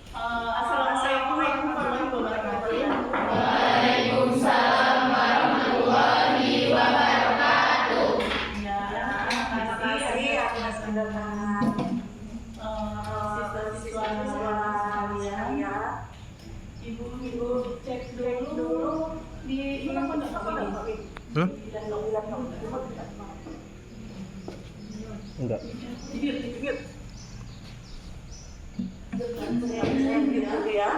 Assalamualaikum warahmatullahi wabarakatuh. Waalaikumsalam warahmatullahi wabarakatuh. Ya, terima kasih atas kedatangan siswa-siswa sekalian. Ibu cek dulu di mana ini? Enggak. Ya.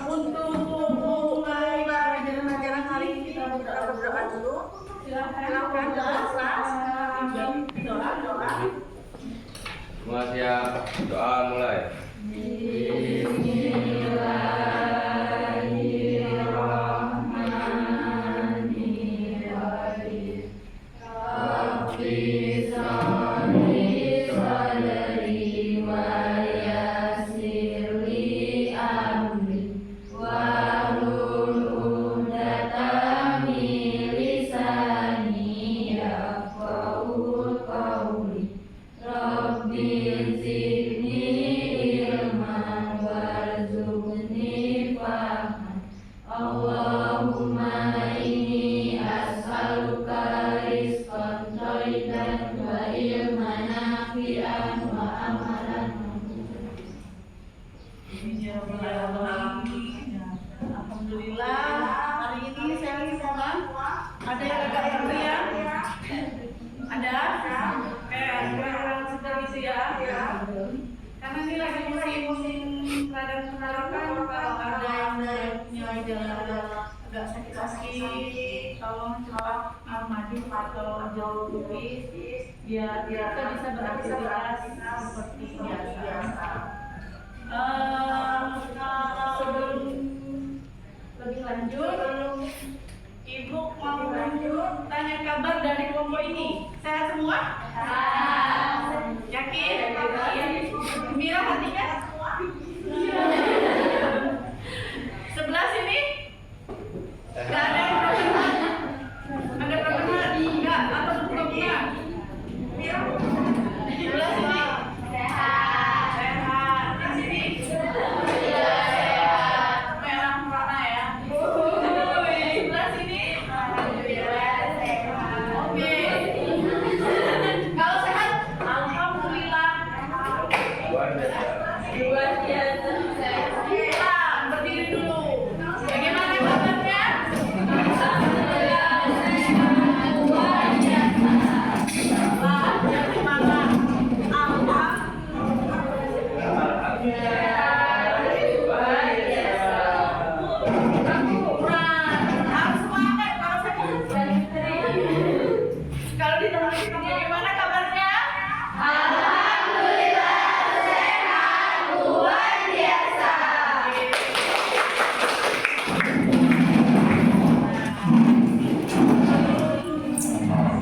Untuk mulai pelajaran hari ini kita berdoa dulu. Silakan doa. Semua siap, doa mulai. Alhamdulillah, hari ini saya semua ada yang agak meriah. Ada? Kurang sudah gitu ya. Karena ini lagi musim radang tenggorokan, kalau ada yang punya gejala agak sakit-sakit, tolong cepat maju atau jauh lebih biar kita bisa beraktivitas seperti biasa. Sebelum lebih lanjut, Ibu mau tanya kabar dari kelompok ini. Sehat semua? Yakin? Gembira hatinya? Sebelah sini? Gak ada yang problema? Ada problema? Enggak? Atau problema? Sebelah sini? Sehat. Di sini? Merah warna ya? Sebelah sini? Oke. Kalau sehat, alhamdulillah. Luar biasa. Berdiri dulu. Bagaimana kabarnya? Alhamdulillah sehat. Luar biasa. Jangan semangat. Harus semangat kalau sakit. Kalau ditemani bagaimana kabarnya? Alhamdulillah sehat. Luar biasa.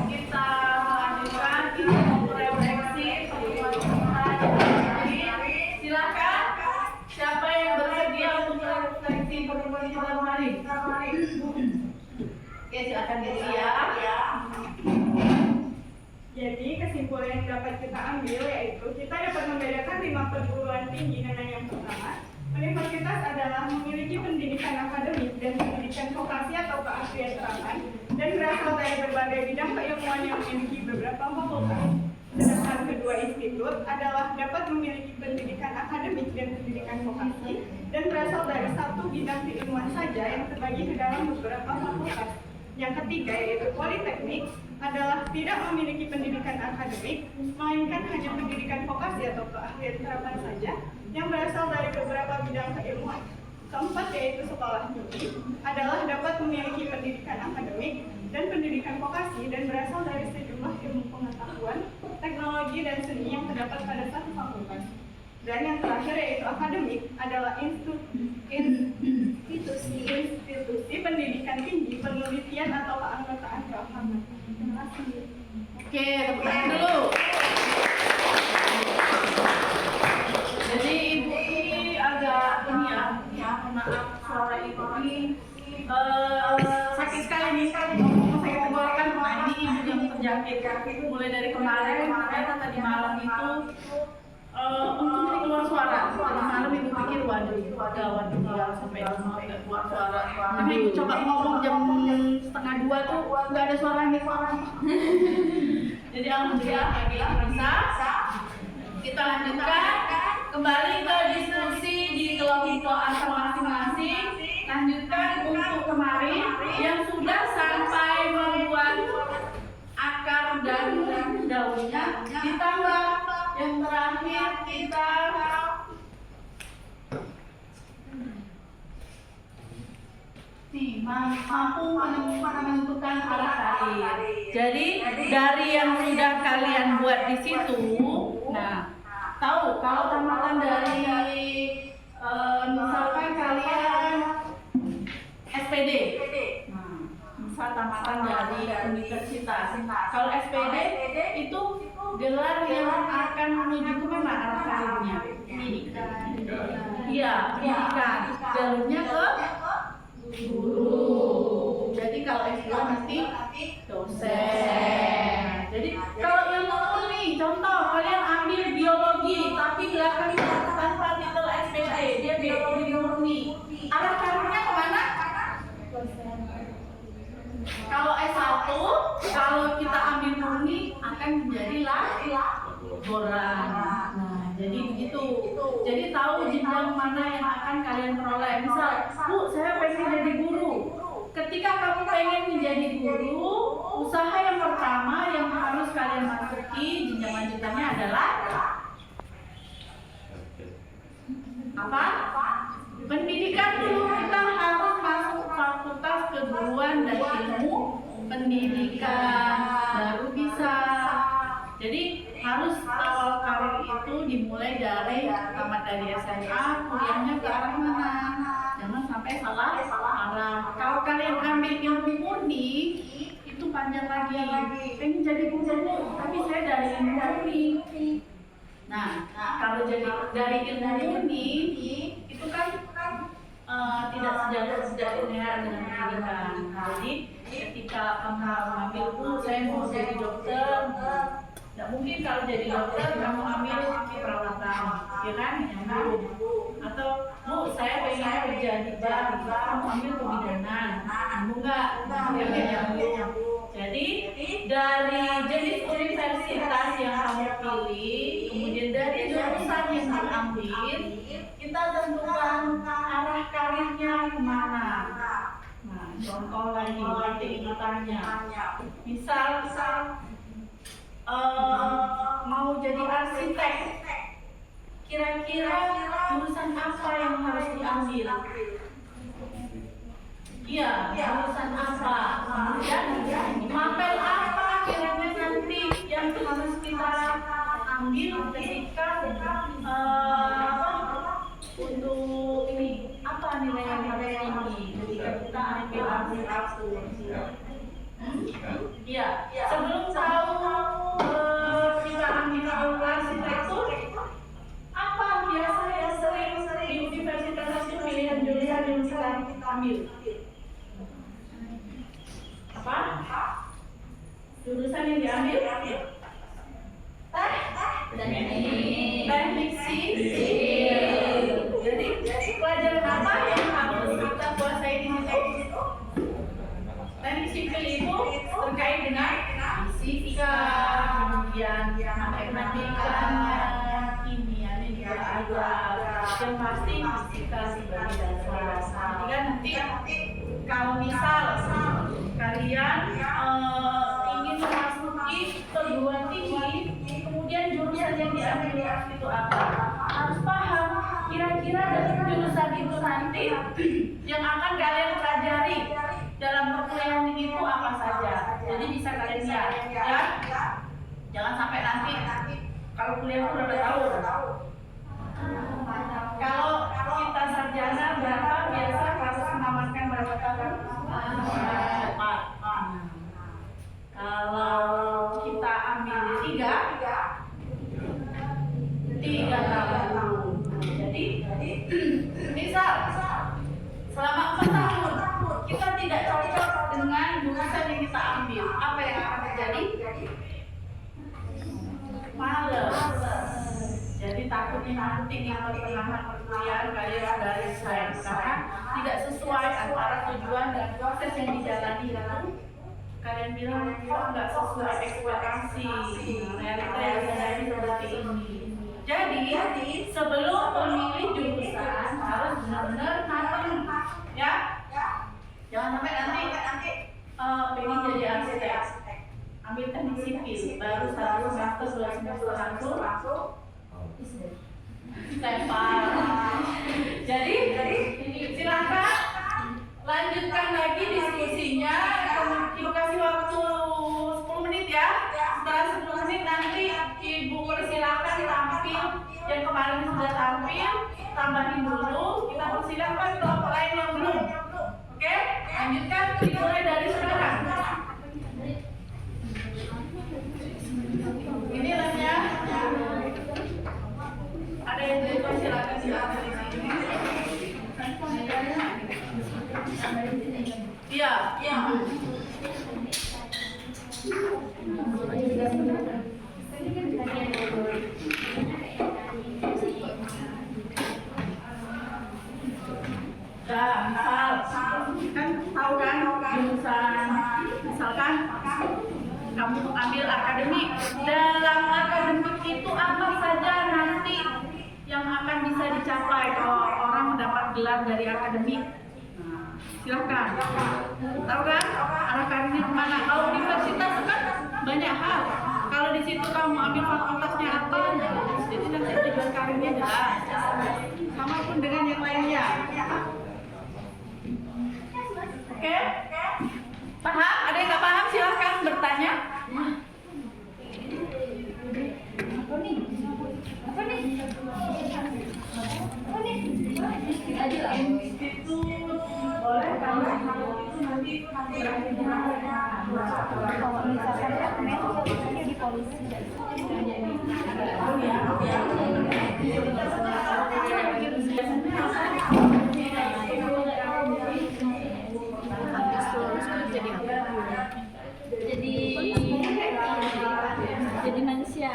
Kita lanjutkan, kita mau refleksi pertemuan kita. Silakan, siapa yang bersedia untuk refleksi pertemuan kita kemarin? Oke, silakan siap. Jadi kesimpulan yang dapat kita ambil yaitu kita dapat membedakan 5 perguruan tinggi dengan yang pertama. Universitas adalah memiliki pendidikan akademik dan pendidikan vokasi atau keahlian terapan dan berasal dari berbagai bidang keilmuan yang memiliki beberapa fakultas. Sedangkan kedua institut adalah dapat memiliki pendidikan akademik dan pendidikan vokasi dan berasal dari satu bidang keilmuan saja yang terbagi ke dalam beberapa fakultas. Yang ketiga yaitu politeknik adalah tidak memiliki pendidikan akademik, melainkan hanya pendidikan vokasi atau keahlian terapan saja yang berasal dari beberapa bidang keilmuan. Keempat yaitu sekolah tinggi adalah dapat memiliki pendidikan akademik dan pendidikan vokasi dan berasal dari sejumlah ilmu pengetahuan, teknologi dan seni yang terdapat pada satu fakultas. Dan yang terakhir yaitu akademik adalah institusi pendidikan tinggi, penelitian atau keanggotaan keagamaan. Terima kasih. Oke, tepuk tangan dulu. Jadi ibu ini agak ini ya, maaf suara ibu ini sakit sekali nih, ngomong sakit tenggorokan. Nah ini ibu yang terjangkit mulai dari kemarin, ternyata tadi malam itu untung ini keluar suara. Tadi malam ibu pikir waduh gawat dia sampai nggak keluar suara. Tapi ibu coba ngomong jam 1:30 tuh nggak ada suaranya. Jadi alhamdulillah pagi ini bisa. Kita lanjutkan kembali ke diskusi di kelompok asal masing-masing. Lanjutkan untuk kemarin yang sudah sampai membuat akar dan daunnya, ditambah yang terakhir kita mampu menentukan arah karir. Jadi dari yang sudah kalian buat di situ, nah tahu kalau tamatan dari misalkan kalian SPD, misal tamatan dari universitas. Kalau SPD itu gelar yang akan menuju ke mana arah karirnya? Pendidikan. Iya, pendidikan. Jalurnya ke guru. Jadi kalau S2 nanti dosen. Jadi kalau ilmu murni, contoh kalian ambil biologi tapi belakangnya tanpa titel SPD, dia biologi murni. Arah karirnya kemana? Kalau S1, kalau kita ambil murni akan menjadi laboran. Nah, jadi begitu. Jadi tahu jenjang mana yang akan kalian peroleh. Misal, Bu, saya pengen jadi guru. Ketika kamu pengen menjadi guru, usaha yang pertama yang harus kalian masuki jenjang lanjutannya adalah apa? Pendidikan dulu. Kita harus masuk fakultas keguruan dan ilmu pendidikan baru bisa. Jadi harus awal karir itu dimulai dari tamat dari SMA, kuliahnya ke arah mana? Jangan sampai salah arah. Kalau kalian ambil ilmu murni itu panjang lagi. Pengen jadi guru, tapi saya dari ilmu murni. Nah, kalau jadi dari ilmu murni itu kan tidak sejajar dengan pendidikan. Jadi ketika kamu mengambil saya mau jadi dokter, tidak mungkin kalau jadi dokter kamu ambil perawatan, ya kan? Nyambung. Atau Bu, saya pengen kerja di bank, kamu ambil kebidanan, nyambung nggak? Nyambung. Jadi dari jenis universitas yang kamu pilih, kemudian dari jurusan yang diambil, kita tentukan arah karirnya kemana. Nah, contoh lagi, nanti ibu tanya. Misal mau jadi arsitek, kira-kira jurusan apa yang harus diambil? Iya, jurusan apa? Kemudian mapel apa kiranya nanti yang harus kita ambil ketika untuk ini apa nilai yang harus tinggi ketika kita ambil arsitektur? Iya, sebelum tahu kita ambil arsitektur, apa biasa yang sering di universitas itu pilihan jurusan yang kita ambil? Apa? Jurusan yang diambil? Teknik sipil. Jadi pelajaran apa yang harus kita kuasai di situ? Teknik sipil itu terkait dengan fisika, kemudian matematikanya, kimianya juga ada. Yang pasti fisika sebagai dasar. Jadi kan nanti kalau misal kalian ingin memasuki perguruan tinggi, kemudian jurusan yang diambil itu apa? Harus paham kira-kira dari jurusan itu nanti yang akan kalian pelajari dalam perkuliahan itu apa saja. Jadi bisa kalian lihat, ya. Jangan sampai nanti kalau kuliah itu berapa tahun. Kalau kita sarjana berapa biasa harus menamatkan berapa tahun? 4. Kalau kita ambil 3 tahun. Jadi misal selama 4 tahun kita males. Jadi takutnya nanti di pertengahan perkuliahan kalian sudah resign karena tidak sesuai antara tujuan dan proses yang dijalani itu. Kalian bilang kok nggak sesuai ekspektasi, realita yang terjadi seperti ini. Jadi sebelum memilih jurusan harus benar-benar matang, ya. Jangan sampai nanti pengen jadi arsitek, ambil teknik sipil, baru 1 semester 2 semester langsung lempar. Jadi silakan lanjutkan lagi diskusinya. Ibu kasih waktu 10 menit ya. Setelah 10 menit nanti Ibu persilakan tampil yang kemarin sudah tampil, tambahin dulu. Kita persilakan kelompok lain yang belum. Oke, lanjutkan dimulai dari sekarang. Ini lemnya. Ada yang dipersilakan di sini. Iya. Kan tahu kan jurusan, misalkan kamu ambil akademik. Dalam akademik itu apa saja nanti yang akan bisa dicapai kalau orang mendapat gelar dari akademik? Silakan. Tahu kan arah karirnya kemana? Kalau universitas kan banyak hal. Kalau di situ kamu ambil fakultasnya apa, jadi nanti tujuan karirnya jelas. Sama pun dengan yang lainnya. Oke? Paham? Ada yang nggak paham silakan bertanya. Institut boleh kalau itu nanti Kalau misalkan di polisi jadi manusia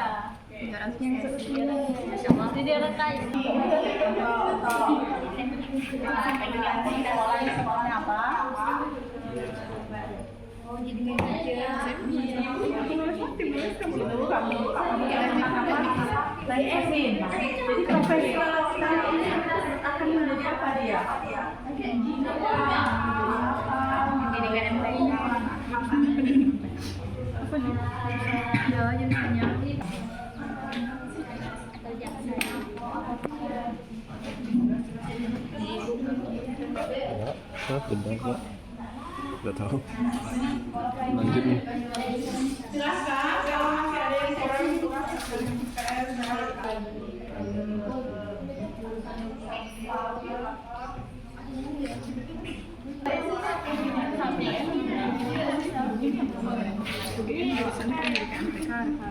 jadi orang kaya. Sekolahnya apa? Oh jadi manajer. Itu kamu apa? Dari Evin. Jadi profesor akan menjadi apa dia? Pendidikan yang baik. Ya jadinya. Benar kok. Gak tahu. Lanjut nih. Silakan kalau masih ada yang kurang.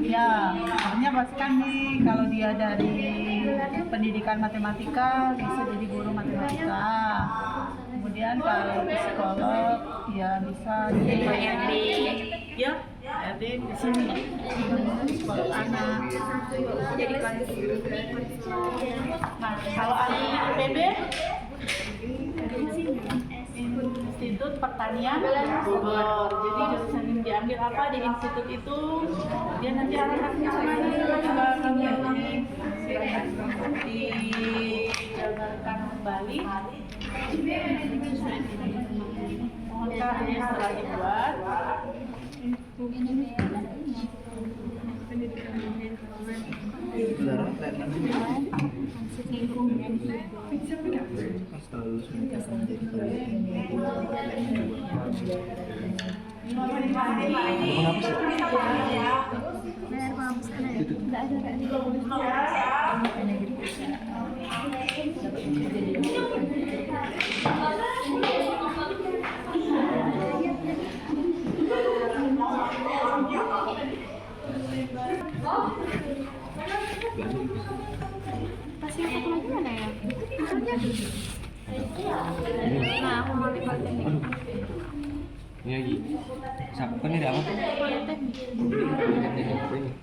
Ya, artinya pastikan nih kalau dia dari pendidikan matematika bisa jadi guru matematika. Kemudian kalau psikolog ya bisa jadi HRD. ya HRD di sini psikolog anak. Jadi konsul. Nah, kalau ahli IPB Institut Pertanian Bogor. Jadi jurusan yang diambil apa di institut itu dia nanti arahnya kemana coba kami dijabarkan kembali. Mohon caranya setelah dibuat. Pasien satu lagi mana ya? Nah, aku mau dipakai. Ini lagi. Siapa nih apa? Ini.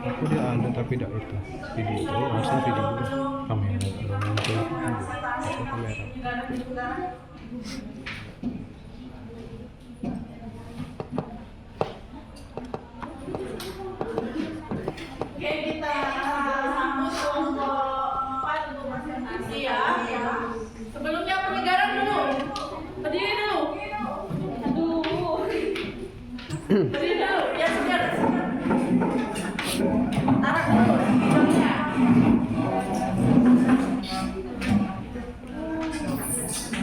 Aku dia ada tapi tidak itu video itu harusnya video kamera kalau muncul harusnya kamera. Oke, kita sambut kelompok 4 untuk presentasi ya. Sebelumnya penyegaran dulu. Berdiri dulu. Berdiri dulu, ya segar. Tarik dulu hidungnya.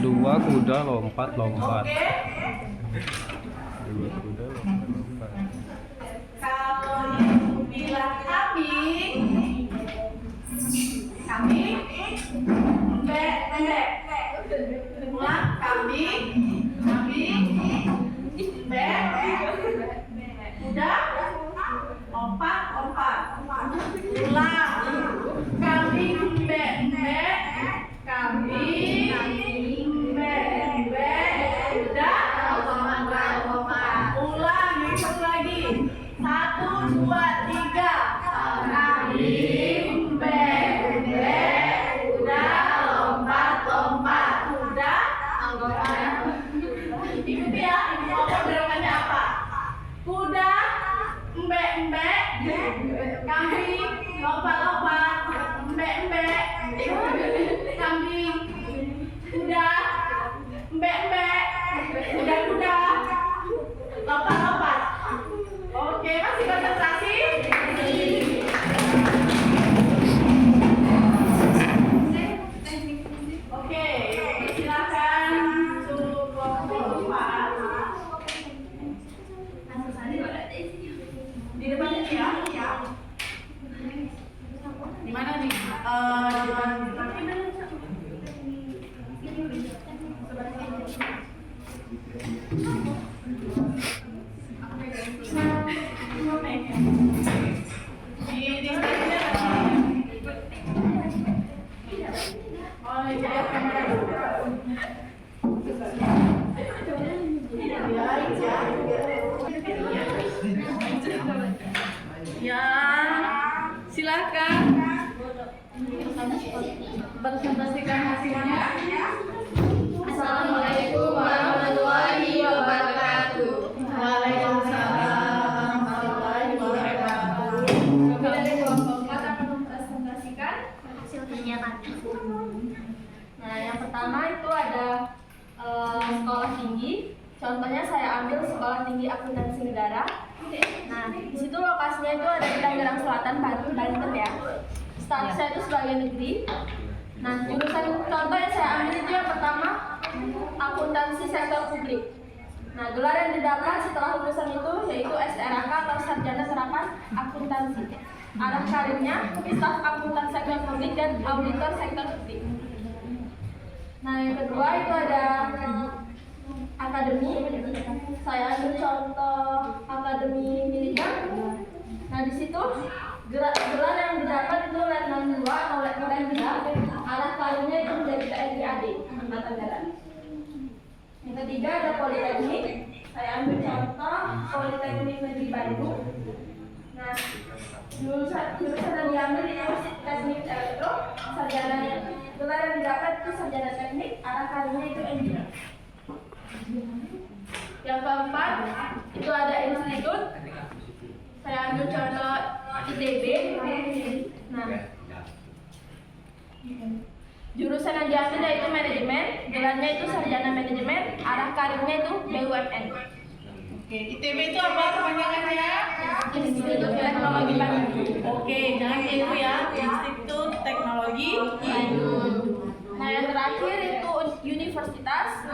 Dua kuda lompat. Oke. Dua kuda lompat. Kalau ibu bilang kambing, mbek. Ulang, kambing, mbek, udah, lompat. Ulang, kambing, mbek, kambing, mbek, udah, ulang, satu lagi. 1, 2, 3. Kambing, mbek, udah, lompat. Udah. Ikuti ya, ini ngomong gerakannya apa? Kuda, mbek, kambing, lompat, mbek, kambing, kuda, mbek, kuda, lompat. Oke, masih konsentrasi? Oke, silakan untuk kelompok 4. Di depan ini ya. Di mana nih? Di depan. Ya, silakan presentasikan hasilnya. Assalamualaikum warahmatullahi wabarakatuh. Waalaikumsalam warahmatullahi wabarakatuh. Kami dari kelompok 4 akan mempresentasikan hasil kerja kami. Nah, yang pertama itu ada sekolah tinggi. Contohnya saya ambil sekolah tinggi akuntansi negara. Nah, di situ lokasinya itu ada di Tangerang Selatan, Banten ya. Status saya itu sebagai negeri. Nah, jurusan contoh yang saya ambil itu yang pertama akuntansi sektor publik. Nah, gelar yang didapat setelah lulusan itu yaitu SRAK atau Sarjana Terapan Akuntansi. Arah karirnya staf akuntan sektor publik dan auditor sektor publik. Nah, yang kedua itu ada akademi. Saya ambil contoh akademi militer. Nah, di situ gelar yang didapat itu Letnan 2 atau Letnan 3. Arah karirnya itu menjadi TNI AD Angkatan Darat. Yang ketiga ada politeknik. Saya ambil contoh Politeknik Negeri Bandung. Nah, jurusan yang diambil itu teknik elektro. Gelar yang didapat itu sarjana teknik. Arah karirnya itu engineer. Yang keempat itu ada institut. Saya ambil contoh ITB. Nah, jurusan yang diambil yaitu manajemen. Gelarnya itu sarjana manajemen. Arah karirnya itu BUMN. Oke, ITB itu apa kepanjangannya? Institut Teknologi Bandung. Oke, jangan keliru ya. Institut Teknologi Bandung. Nah, yang terakhir itu Universitas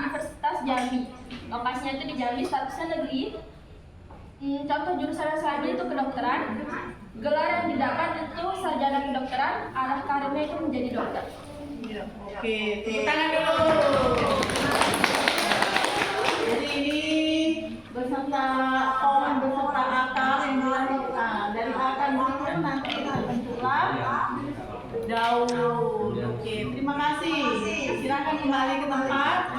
Jambi. Lokasinya itu di Jambi, statusnya negeri. Contoh jurusan yang saya ambil itu kedokteran. Gelar yang didapat itu sarjana kedokteran. Arah karirnya itu menjadi dokter. Oke, tepuk tangan dulu. Jadi ini beserta akal yang jelas Silakan kembali ke tempat.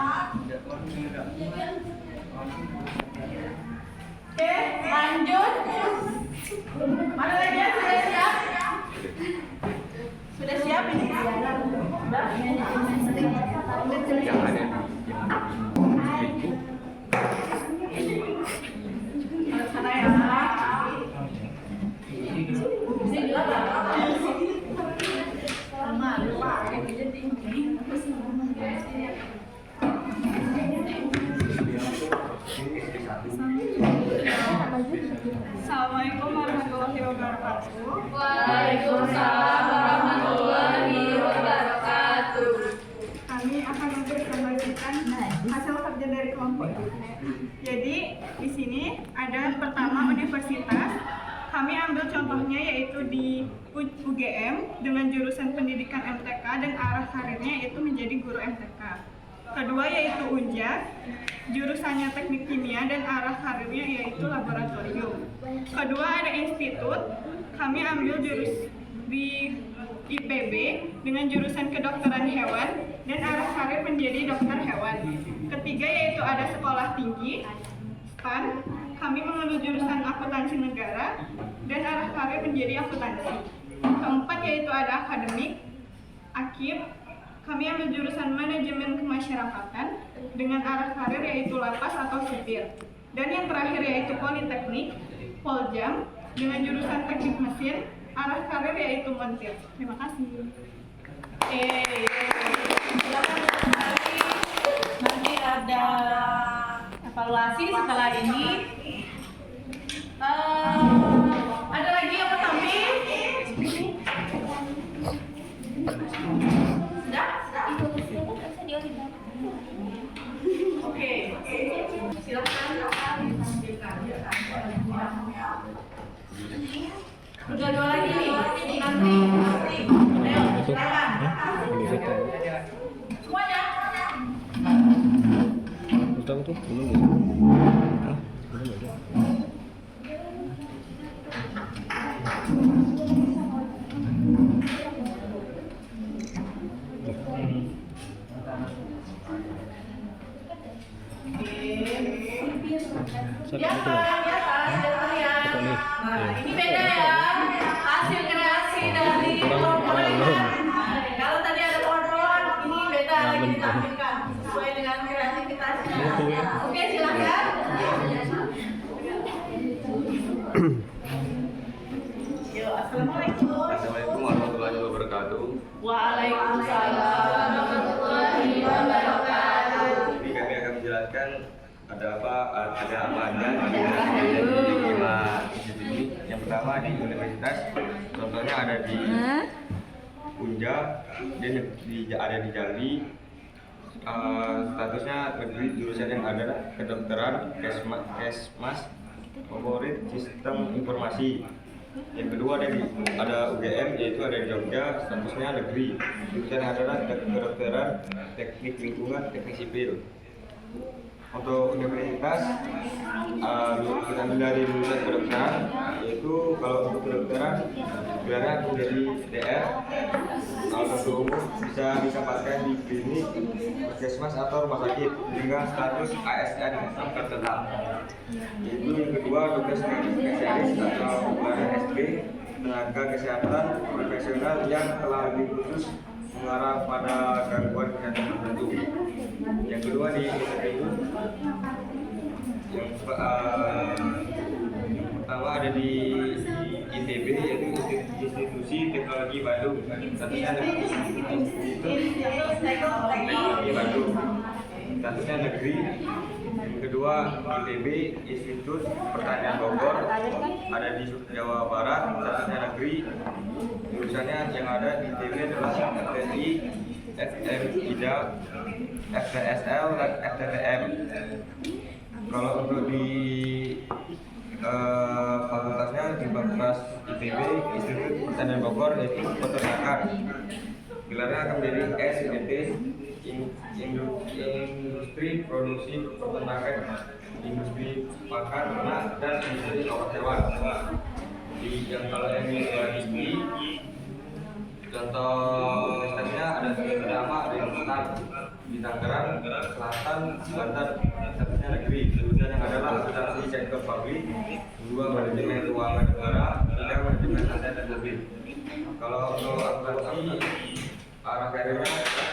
Oke, lanjut. Mana lagi yang sudah siap? Sudah siap ini? Sudah? Sana ya. Sini juga. Sama, lupa. Assalamualaikum warahmatullahi wabarakatuh. Waalaikumsalam warahmatullahi wabarakatuh. Kami akan mempresentasikan hasil kerja dari kelompok. Jadi di sini ada pertama universitas. Kami ambil contohnya yaitu di UGM dengan jurusan pendidikan MTK dan arah karirnya yaitu menjadi guru MTK. Kedua yaitu UNJAK, jurusannya teknik kimia dan arah karirnya yaitu laboratorium. Kedua ada institut, kami ambil jurus di IPB dengan jurusan kedokteran hewan dan arah karir menjadi dokter hewan. Ketiga yaitu ada sekolah tinggi, STAN, kami mengambil jurusan akuntansi negara dan arah karir menjadi akuntansi. Keempat yaitu ada akademik, AKIP, kami ambil jurusan manajemen kemasyarakatan dengan arah karir yaitu lapas atau sipir. Dan yang terakhir yaitu politeknik, Poljam, dengan jurusan teknik mesin, arah karir yaitu montir. Terima kasih. Nanti ada evaluasi setelah ini. Ada lagi yang bertambah? Sudah? Oke. Silakan. Dua lagi nih. Nanti. Ayo, silakan. Semuanya. Utang tuh belum ya? Hah? Belum ada. Biasa, biasa. Nah, ini beda ya. Hasil kreasi dari kelompok ini. Kalau tadi ada pohon-pohon, ini beda lagi ditampilkan sesuai dengan kreativitasnya. Oke, silakan. Yuk, assalamualaikum. Assalamualaikum warahmatullahi wabarakatuh. Waalaikumsalam warahmatullahi wabarakatuh. Ini kami akan menjelaskan ada apa aja di 5 institut ini. Yang pertama di universitas, contohnya ada di Unja, dan ada di Jambi. Statusnya negeri, jurusan yang ada kedokteran, kesmas, favorit sistem informasi. Yang kedua ada UGM, yaitu ada di Jogja, statusnya negeri, jurusan yang adalah kedokteran, teknik lingkungan, teknik sipil. Untuk universitas, kita ambil dari lulusan kedokteran, yaitu kalau untuk kedokteran gelarnya menjadi DR, dokter umum bisa ditempatkan di klinik, puskesmas atau rumah sakit dengan status ASN dokter tetap. Yaitu yang kedua dokter spesialis atau gelarnya SP, tenaga kesehatan profesional yang telah lebih khusus mengarah pada gangguan kesehatan tertentu. Yang kedua di institut, yang pertama ada di ITB, yaitu Institusi Teknologi Bandung. Statusnya Teknologi Bandung, statusnya negeri. Yang kedua ITB, Institut Pertanian Bogor, ada di Jawa Barat, statusnya negeri. Jurusannya yang ada di ITB adalah FTI, FMIDA, FTSL, dan FTTM. Kalau untuk di fakultasnya di fakultas ITB, Institut Pertanian Bogor, yaitu peternakan. Gelarnya akan menjadi SPT, Industri Produksi Peternakan, Industri Pakan Ternak, dan Industri Obat Hewan. Kalau yang ini contoh universitasnya ada pertama ada yang STAN, di Tangerang Selatan, Banten, statusnya negeri. Jurusan yang adalah akuntansi sektor publik, 2 manajemen keuangan negara, 3 manajemen aset dan lebih. Kalau untuk akuntansi arah karirnya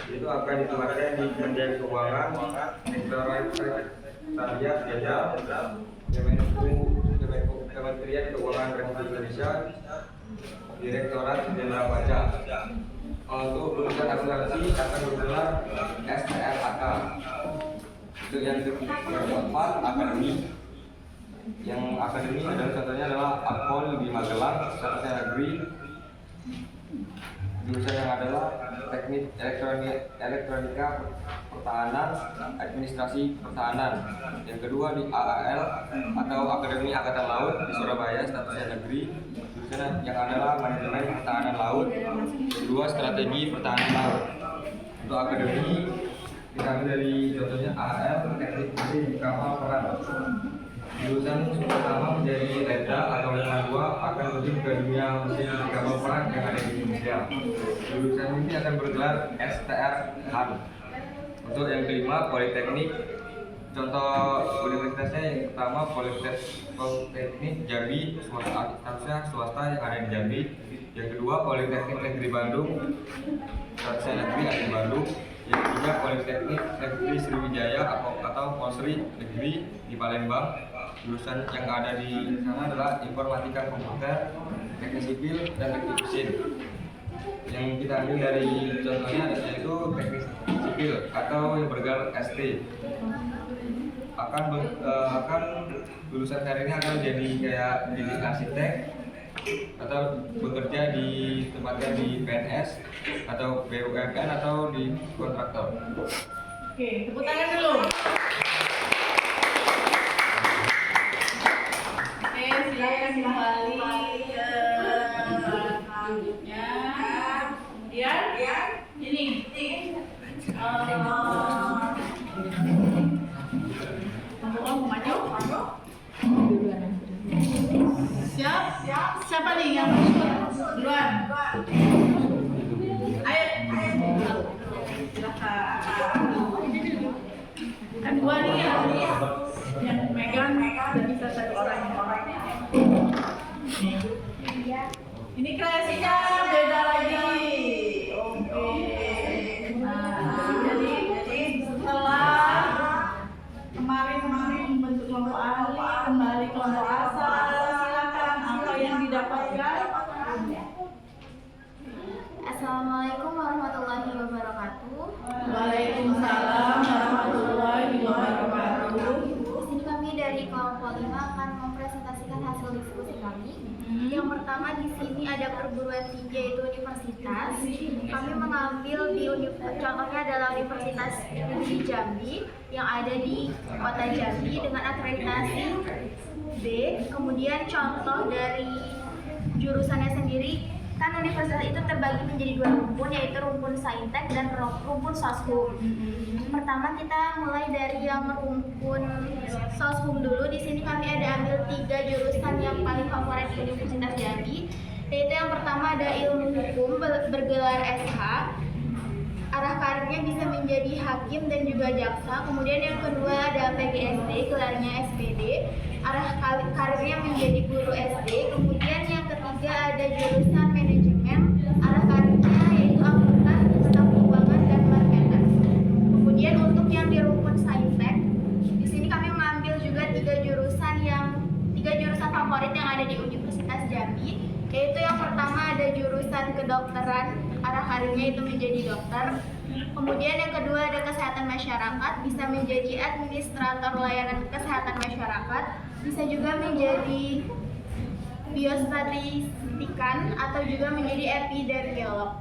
itu akan ditempatkan di Kementerian Keuangan, Sekretariat Jenderal Kementerian Keuangan Republik Indonesia, Direktorat Jenderal Pajak. Untuk lulusan akuntansi akan bergelar STRAK. Untuk yang keempat akademi. Yang akademi adalah contohnya adalah Akpol di Magelang, statusnya negeri. Jurusan yang adalah teknik elektronika pertahanan, administrasi pertahanan. Yang kedua di AAL atau Akademi Angkatan Laut di Surabaya, statusnya negeri. Jurusan yang adalah manajemen pertahanan laut. Kedua strategi pertahanan laut. Untuk akademi kita ambil dari contohnya AAL teknik mesin di kapal perang. Jurusan pertama menjadi letda atau letda 2 akan terjun ke dunia mesin di kapal perang yang ada di Indonesia. Jurusan ini akan bergelar STR Han. Untuk yang kelima Politeknik. Contoh universitasnya yang pertama Politeknik Jambi, statusnya swasta yang ada di Jambi. Yang kedua Politeknik Negeri Bandung, statusnya negeri ada di Bandung. Yang ketiga Politeknik Negeri Sriwijaya atau Polsri Negeri di Palembang. Jurusan yang ada di sana adalah Informatika Komputer, Teknik Sipil, dan Teknik Mesin. Yang kita ambil dari contohnya yaitu Teknik Sipil atau yang bergelar ST. Akan lulusan hari ini akan jadi kayak jadi arsitek atau bekerja di tempatnya di PNS atau BUMN atau di kontraktor. Oke, tepuk tangan dulu. Oke, silakan kembali ke duduknya. Kemudian ini mau maju? Siap? Siapa nih yang duluan? Ayo. Kan dua nih yang megang udah bisa satu orang. Ini kreasinya beda lagi. Oke. Nah, jadi setelah kemarin membentuk kelompok ahli, kembali kelompok asal, silakan apa yang didapatkan. Assalamualaikum warahmatullahi wabarakatuh. Waalaikumsalam warahmatullahi wabarakatuh. Di sini kami dari kelompok 5 akan mempresentasikan hasil diskusi kami. Yang pertama di sini ada perguruan tinggi yaitu universitas. Kami mengambil di contohnya adalah Universitas Negeri Jambi yang ada di Kota Jambi dengan akreditasi B. Kemudian contoh dari jurusannya sendiri, kan universitas itu terbagi menjadi 2 rumpun, yaitu rumpun Saintek dan rumpun Soshum. Pertama kita mulai dari yang rumpun Soshum dulu. Di sini kami ada ambil 3 jurusan yang paling favorit di Universitas Jambi, yaitu yang pertama ada ilmu hukum bergelar SH. Arah karirnya bisa menjadi hakim dan juga jaksa. Kemudian yang kedua ada PGSD, gelarnya SPD. Arah karirnya menjadi guru SD. Kemudian yang ketiga ada jurusan manajemen. Arah karirnya yaitu akuntan, staf keuangan, dan marketer. Kemudian untuk yang di rumpun Saintek, di sini kami mengambil juga 3 jurusan favorit yang ada di Universitas Jambi, yaitu yang pertama ada jurusan kedokteran, arah karirnya itu menjadi dokter. Kemudian yang kedua ada kesehatan masyarakat, bisa menjadi administrator layanan kesehatan masyarakat, bisa juga menjadi biostatistikan atau juga menjadi epidemiolog,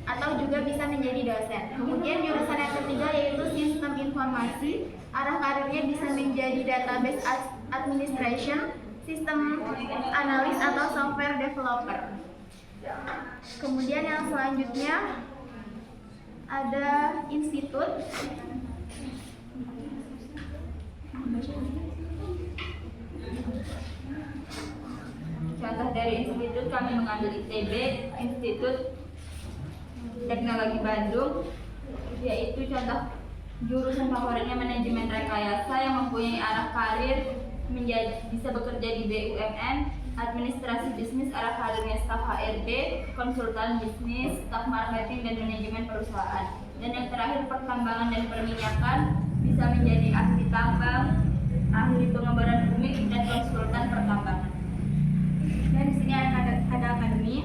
atau juga bisa menjadi dosen. Kemudian jurusan yang ketiga yaitu sistem informasi, arah karirnya bisa menjadi database administration, sistem analis atau software developer. Kemudian yang selanjutnya ada institut. Contoh dari institut kami mengambil ITB, Institut Teknologi Bandung, yaitu contoh jurusan favoritnya manajemen rekayasa yang mempunyai arah karir bisa bekerja di BUMN, administrasi bisnis arah karirnya staf HRD, konsultan bisnis, staf marketing dan manajemen perusahaan. Dan yang terakhir pertambangan dan perminyakan bisa menjadi ahli tambang, ahli pengembaraan bumi dan konsultan pertambangan. Dan di sini ada akademi.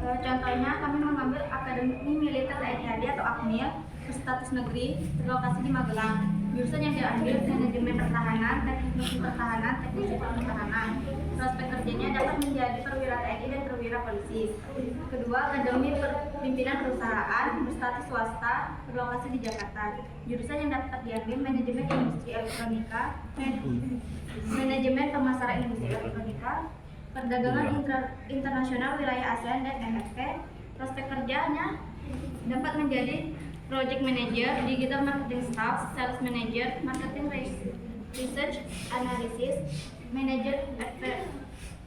Contohnya kami mengambil akademi militer TNI AD atau AKMIL berstatus negeri berlokasi di Magelang. Jurusan yang diambil manajemen pertahanan, teknik mesin pertahanan, teknik sipil pertahanan. Prospek kerjanya dapat menjadi perwira TNI dan perwira polisi. Kedua, akademi pimpinan perusahaan berstatus swasta berlokasi di Jakarta. Jurusan yang dapat diambil manajemen industri elektronika, manajemen pemasaran industri elektronika, perdagangan internasional wilayah ASEAN dan MFP. Prospek kerjanya dapat menjadi project manager, digital marketing staff, sales manager, marketing research analysis, manager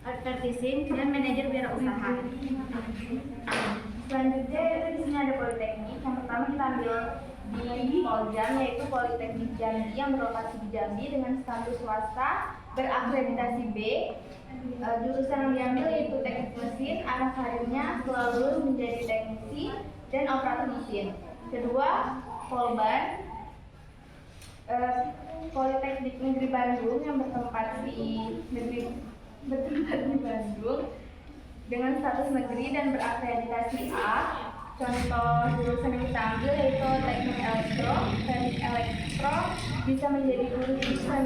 advertising, dan manajer wirausaha. Selanjutnya di sini ada politeknik. Yang pertama kita ambil di Poljam, yaitu Politeknik Jambi yang berlokasi di Jambi dengan status swasta berakreditasi B. Jurusan yang diambil yaitu teknik mesin, arah karirnya selalu menjadi teknisi dan operator mesin. Kedua, Polban, Politeknik Negeri Bandung yang bertempat di Bandung dengan status negeri dan berakreditasi A. Contoh jurusan yang kita ambil yaitu teknik elektro. Teknik elektro bisa menjadi guru jurusan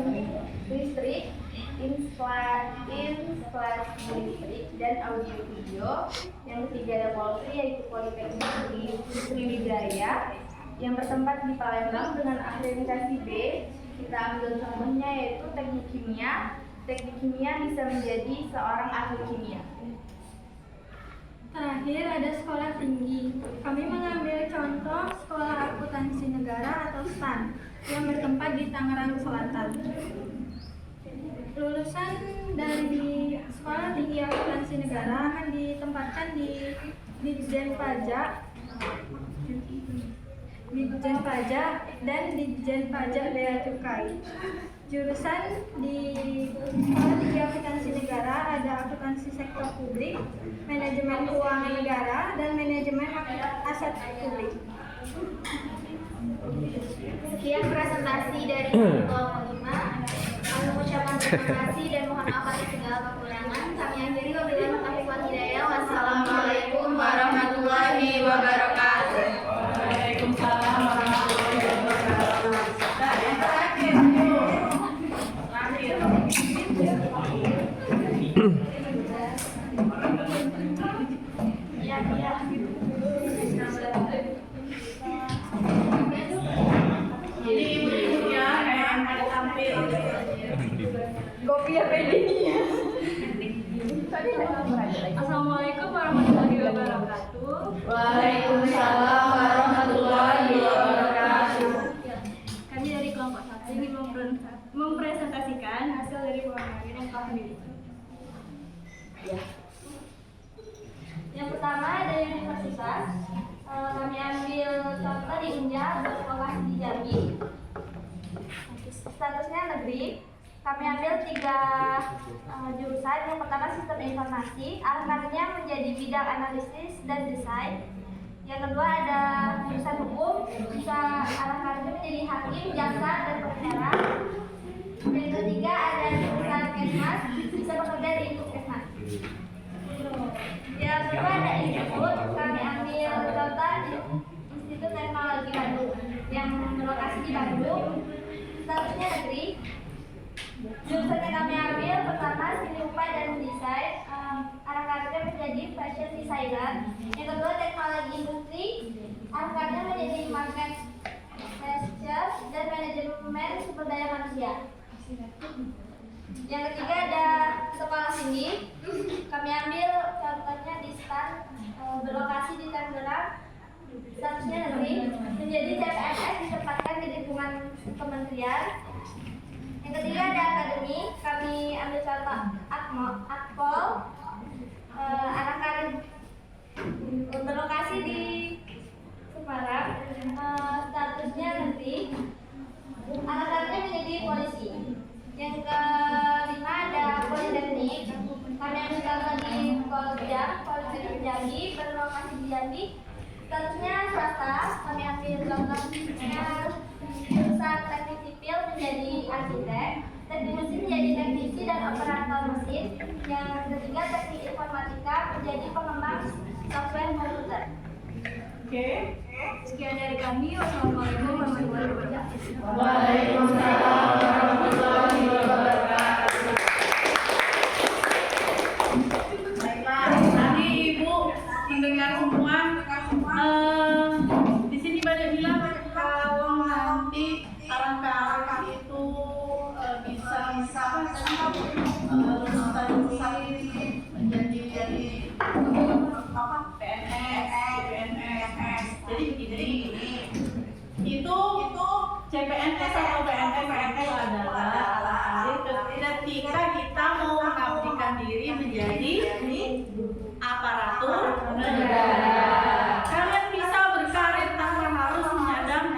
listrik, instalasi listrik dan audio video. Yang ketiga ada Polri yaitu Politeknik Sriwijaya yang bertempat di Palembang dengan akreditasi B. Kita ambil contohnya yaitu teknik kimia. Teknik kimia bisa menjadi seorang ahli kimia. Terakhir ada sekolah tinggi. Kami mengambil contoh Sekolah Akuntansi Negara atau STAN yang bertempat di Tangerang Selatan. Lulusan dari Sekolah Tinggi Akuntansi Negara akan ditempatkan di Ditjen Pajak, dan Ditjen Pajak Bea Cukai. Jurusan di Sekolah Tinggi Akuntansi Negara ada akuntansi sektor publik, manajemen keuangan negara, dan manajemen aset publik. Sekian presentasi dari kelompok 5. Kami mengucapkan terima kasih dan mohon maaf atas segala kekurangan. Kami akhiri wabillahi taufiq wal hidayah. Wassalamualaikum warahmatullahi wabarakatuh. Waalaikumsalam warahmatullahi wabarakatuh. Nah, yang terakhir, Jadi ibu-ibu ya kayak yang pada tampil. Kopi ya bedanya. Assalamualaikum warahmatullahi wabarakatuh. Waalaikumsalam warahmatullahi wabarakatuh. Kami dari kelompok 1 ingin mempresentasikan hasil dari pewarnaan yang telah dimiliki. Yang pertama dari universitas, kami ambil contoh di Unja berlokasi di Jambi. Statusnya negeri. Kami ambil 3 jurusan. Yang pertama sistem informasi, arahnya menjadi bidang analisis dan desain. Yang kedua ada jurusan hukum, bisa arahnya menjadi hakim, jaksa, dan perkara. Yang ketiga ada jurusan Kesmas, bisa bekerja di Institut Kesmas. Yang kedua ada institut, kami ambil contoh di Institut Teknologi Bandung yang berlokasi di Bandung. Statusnya negeri. Jurusan yang kami ambil pertama seni rupa dan desain, arah karirnya menjadi fashion designer. Yang kedua teknologi industri, arah karirnya menjadi market research dan manajemen sumber daya manusia. Yang ketiga ada sekolah tinggi, kami ambil contohnya di STAN, berlokasi di Tangerang. Statusnya negeri, menjadi CPNS ditempatkan di lingkungan kementerian. Yang ketiga ada akademi, kami ambil contoh Akpol, arah karir berlokasi di Semarang, statusnya negeri. polisi. Yang kelima ada politeknik. Kami ambil di Polda, Politeknik Jambi, berlokasi di Jambi. Statusnya swasta. Kami ambil lokasinya jurusan teknik sipil menjadi arsitek, teknik mesin menjadi teknisi dan operator mesin. Yang ketiga teknik informatika menjadi pengembang software komputer. Oke. Sekian dari kami. Wassalamualaikum warahmatullahi wabarakatuh. Waalaikumsalam warahmatullahi wabarakatuh. Baiklah, tadi Ibu mendengar semua. Di sini banyak bilang kalau nanti karang-karang itu bisa menjadi PNS. Jadi begini, itu CPNS atau PNS itu adalah ketika kita mau mengabdikan diri menjadi aparatur negara. Kalian bisa berkarir tanpa harus menyadang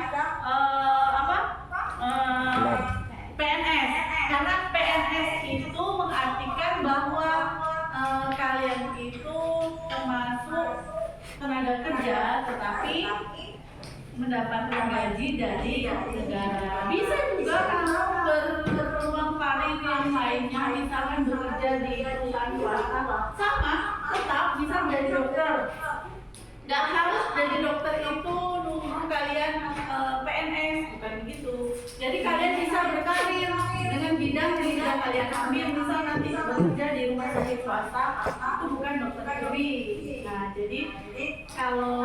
PNS, karena PNS itu mengartikan bahwa kalian itu termasuk tenaga kerja, tetapi mendapatkan gaji dari negara. Bisa juga kamu berpeluang karir yang lainnya, misalkan bekerja di perusahaan swasta, sama tetap bisa menjadi dokter. Gak harus jadi dokter itu nunggu kalian PNS, bukan begitu. Jadi kalian bisa berkarir dengan bidang kalian ambil. Misal nanti bekerja di rumah sakit swasta, itu bukan dokter gigi. Nah, jadi kalau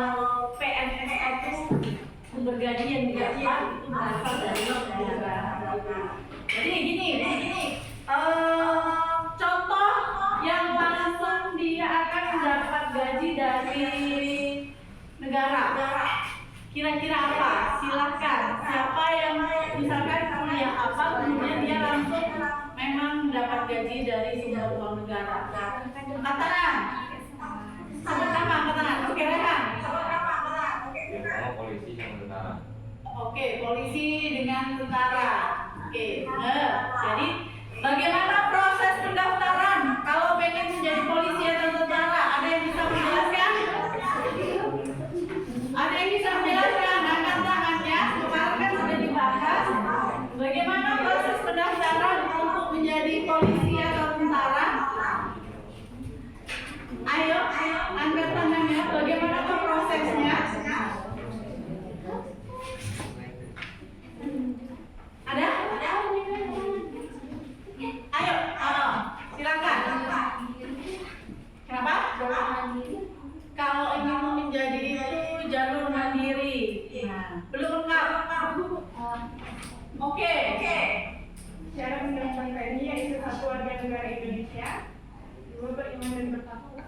PNS itu sumber gaji yang didapat itu berasal dari negara. Jadi gini, contoh yang langsung dia akan mendapat gaji dari negara. Kira-kira apa? Silahkan. Siapa yang misalkan kuliah apa, kemudian dia langsung memang mendapat gaji dari sumber uang negara. Angkat tangan. Angkat tangan. Oke, Rehan. Polisi sama tentara. Oke, polisi dengan tentara. Oke, jadi bagaimana proses pendaftaran kalau pengen menjadi polisi atau tentara? Ada yang bisa menjelaskan? Ada yang bisa menjelaskan? Angkat tangannya. Kemarin kan sudah dibahas. Bagaimana proses pendaftaran untuk menjadi polisi atau tentara? Ayo, angkat tangannya. Bagaimana prosesnya? Ada? Ayo, silakan. Kenapa? Kalau ingin menjadi itu jalur mandiri. Nah, belum lengkap. Oke. Cara mendaftar TNI yaitu satu warga negara Indonesia, dua beriman dan bertakwa.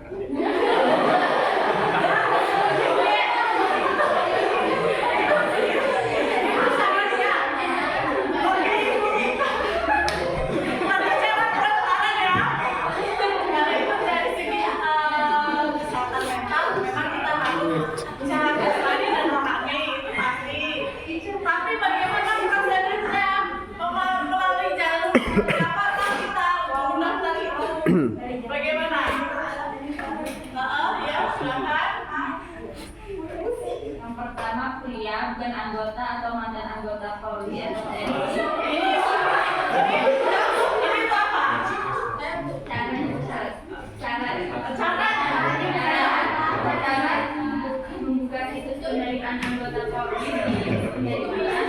Tapi bagaimana prosesnya melalui jalur apakah kita mendaftar itu? Bagaimana? Ya, silakan. Yang pertama kuliah bukan anggota atau mantan anggota Polri atau TNI. Ini itu apa? Cara membuka situs pendidikan anggota Polri menjadi pilihan.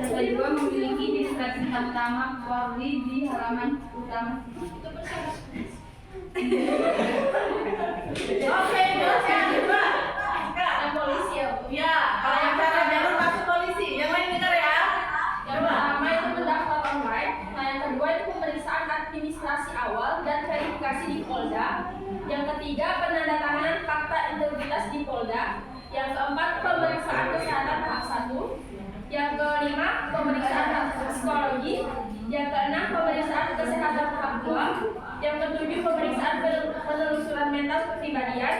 Yang kedua memiliki diskret utama Polri di halaman utama. Oke, jelaskan coba. Polisi ya. Ya, kalau yang cara jalur masuk polisi, yang lain dengar ya. Yang pertama itu mendaftar online. Nah, yang kedua itu pemeriksaan administrasi awal dan verifikasi di Polda. Yang ketiga penandatanganan fakta integritas di Polda. Yang keempat pemeriksaan kesehatan tahap 1. Yang kelima pemeriksaan psikologi. Yang keenam pemeriksaan kesehatan tahap 2. Yang ketujuh pemeriksaan penelusuran mental kepribadian.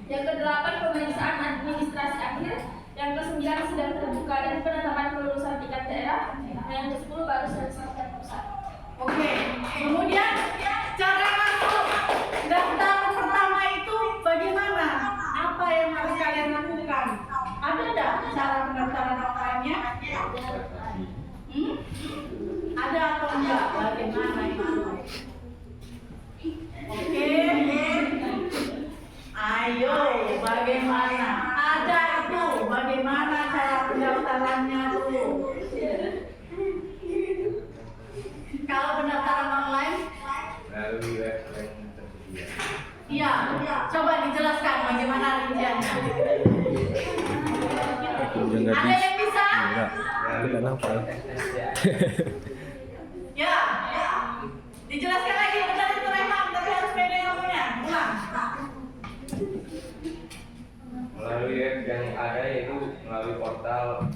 Yang kedelapan pemeriksaan administrasi akhir. Yang kesembilan sidang terbuka dan penetapan kelulusan tingkat daerah. Nah, yang ke-10 baru sertifikat pusat. Oke, kemudian cara masuk daftar pertama itu bagaimana? Apa yang harus kalian lakukan? Ada nggak cara pendaftaran offline-nya? Ada atau enggak? Bagaimana itu? Oke, ayo bagaimana? Ada itu, bagaimana cara pendaftarannya tuh? Kalau pendaftaran online? Melalui website tersedia. Iya, coba dijelaskan bagaimana rinciannya. Ada yang bisa? Bukan apa. Ya, dijelaskan lagi, benar itu Rehan, tapi harus pede ngomongnya. Ulang. Melalui web yang ada yaitu melalui portal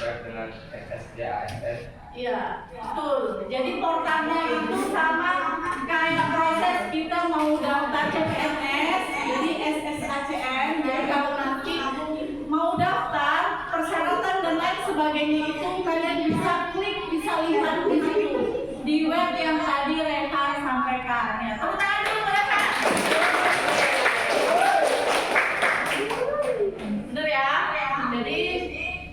web dengan SSCASN. Iya, betul. Jadi portalnya itu sama kayak proses kita mau daftar CPNS, jadi SSACN. Jadi kalau nanti mau daftar, persyaratan dan lain sebagainya itu kalian bisa klik, bisa lihat di situ di web yang tadi Rehan sampaikan. Ya, tepuk tangan dulu Rehan. Bener ya? Jadi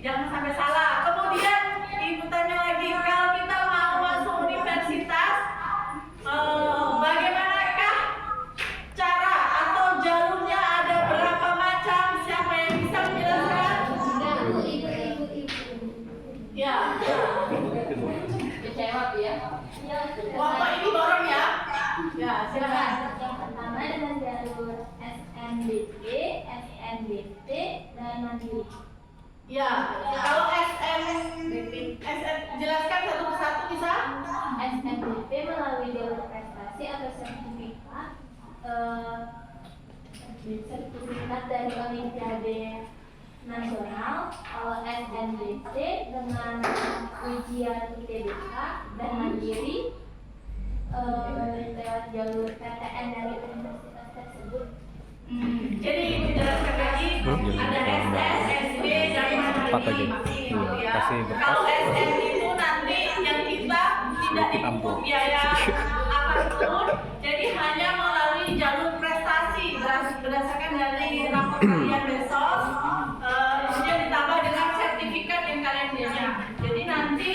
jangan sampai salah. Kemudian ibu tanya lagi, kalau kita mau masuk universitas, bagaimanakah cara atau jalurnya, ada berapa macam? Siapa yang bisa menjelaskan? Ya. Jawab ya. Bapak ini dorong ya. Ya, silakan. Yang pertama dengan jalur SNBP, SNBP, dan Mandiri. Ya, kalau jelaskan satu persatu bisa? SNBP melalui jalur prestasi atau sertifikat dari Olimpiade Nasional. Kalau SNBP dengan ujian UTBK, dan Mandiri lewat jalur PTN dari universitas tersebut. Jadi ibu jelaskan lagi, ada SS, SD, dan Mandiri. Iya, kasih berkas. Kalau SM itu nanti yang kita tidak dipungut biaya apapun, jadi hanya melalui jalur prestasi berdasarkan dari rapor kalian besok, kemudian ditambah dengan sertifikat yang kalian punya. Jadi nanti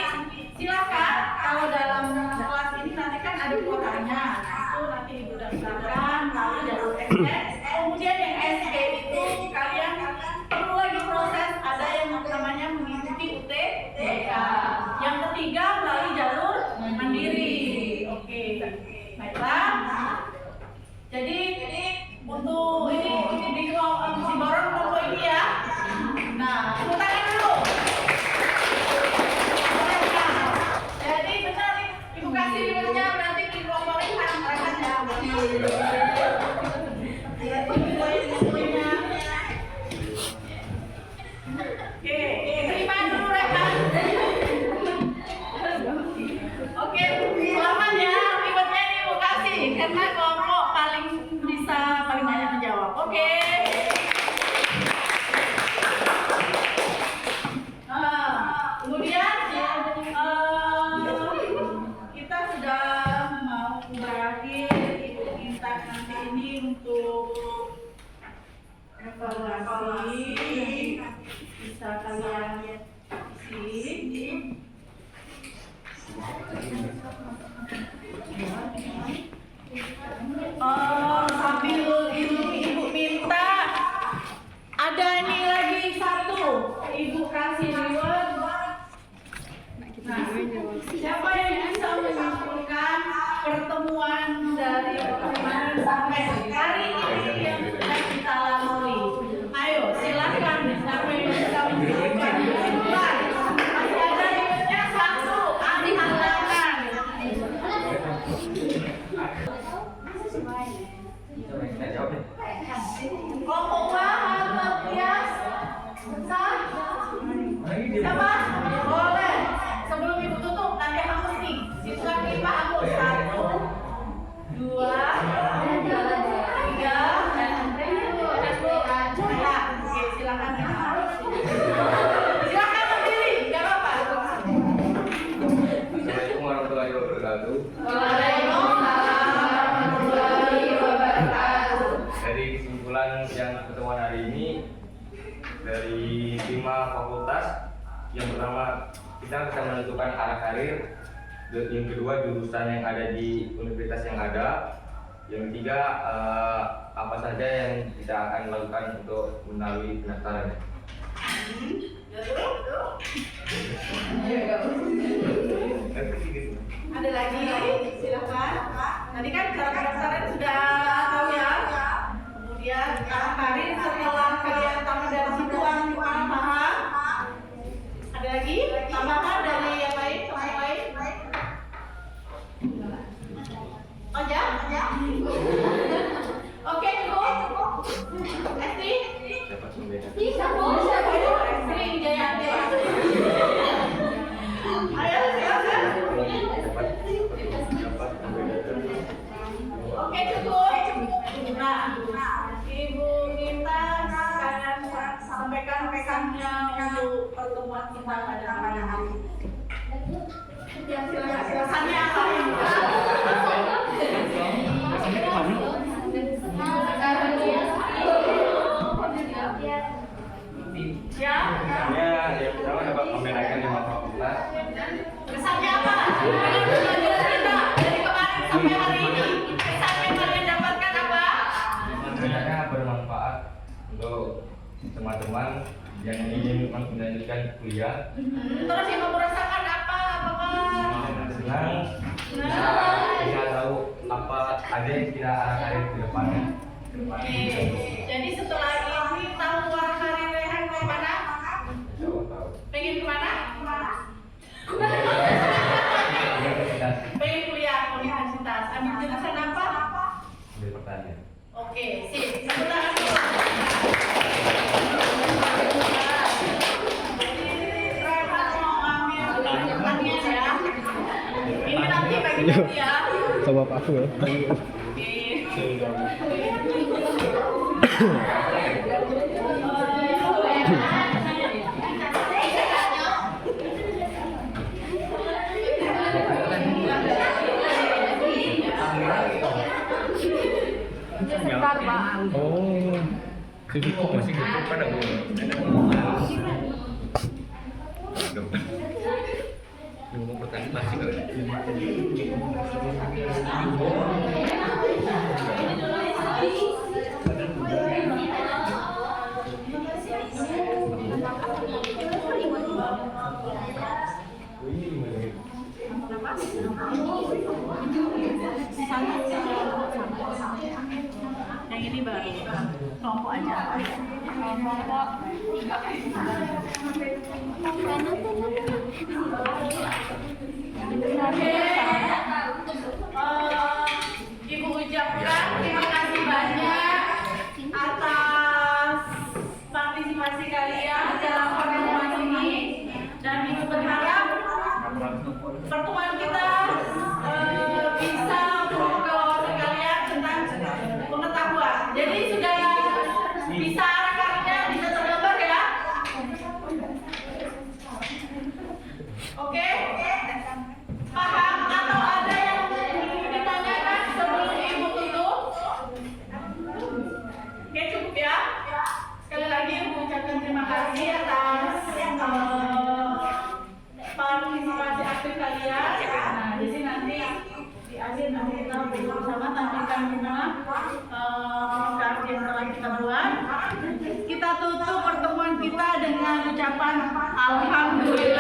silakan, kalau dalam kelas ini nanti kan ada kuotanya, itu nanti ibu daftarkan melalui jalur SS. Kemudian yang SG itu kalian perlu lagi proses, ada yang namanya mengikuti UTBK. Yang ketiga melalui jalur mandiri. Oke, baiklah. Jadi untuk ini di borong kelompok ini ya. Nah, tepuk tangan dulu. Jadi benar ibu kasih linknya, nanti di kelompokin rekan ya. Oke, terima dulu Rehan. Oke, selamat ya. Ribetnya ini ibu kasih karena kelompok paling banyak menjawab. Oke. Kemudian kita sudah mau berakhir. Ibu minta nanti ini untuk evaluasi bisa kalian isi. Sambil ibu minta, ada ini lagi satu, ibu kasih reward. Nah, siapa yang bisa menyimpulkan pertemuan dari kemarin sampai hari ini yang sudah kita lalui? Ayo, silakan siapa yang bisa menyimpulkan. Masih ada rewardnya satu, silakan. Kelompok bahan Matias, siapa? Boleh. Sebelum ibu tutup, nanti hapus nih. Siswa kita hapus. 1, 2, 3. Oke, silakan. Silakan berdiri, nggak apa-apa. pertemuan hari ini dari 5 fakultas. Yang pertama, kita bisa menentukan arah karir. Yang kedua, jurusan yang ada di universitas yang ada. Yang ketiga, apa saja yang kita akan lakukan untuk melalui pendaftaran. Ada lagi? Silakan. Tadi kan cara pendaftaran sudah tahu ya. Kemudian arah karir setelah kalian tamat dari situ paham. Ada lagi tambahan dari yang lain? Teman lain? Oh ya? Oke, cukup. Esti? Esti Jayanti. Ayo, silakan. Oke, cukup. Nah, Ibu Nita akan sampaikan pesannya untuk pertemuan kita pada hari ini. Ya, silakan. Pesannya apa? Ya. Misalnya yang pertama dapat membedakan 5 fakultas. Kesannya apa? Dengan pembelajaran kita dari kemarin sampai hari ini, kesan yang kalian dapatkan apa? Sebenarnya bermanfaat untuk teman-teman yang ingin melanjutkan kuliah. Terus yang kamu rasakan apa? Apakah Senang bisa tahu apa aja yang kita arah karir ke depannya. Oke. Jadi setelah ini tahu arah karir Rehan ke mana? Pengen kemana? Pengen kuliah universitas. Ambil jurusan apa? Ambil pertanian. Oke, sip. Satu tangan dulu. Jadi Rehan mau ambil pertanian ya. Ini nanti bagi ya. Sama Pak aku ya. Oh, Masih gitu pada ngomong pertanian masih Yang ini baru kelompok aja. Kelompok Ibu ucapkan terima kasih banyak atas partisipasi kalian dalam pertemuan ini, dan Ibu berharap pertemuan kita bisa membuka wawasan kalian tentang pengetahuan. Jadi sudah bisa arah karirnya, bisa tergambar ya? Oke? Paham atau ada yang ditanyakan sebelum Ibu tutup? Oke, cukup ya? Sekali lagi Ibu ucapkan terima kasih atas partisipasi aktif kalian. Nah, di sini nanti di akhir nanti kita bersama tampilkan semua kartu yang telah kita buat. Kita tutup pertemuan kita dengan ucapan alhamdulillah.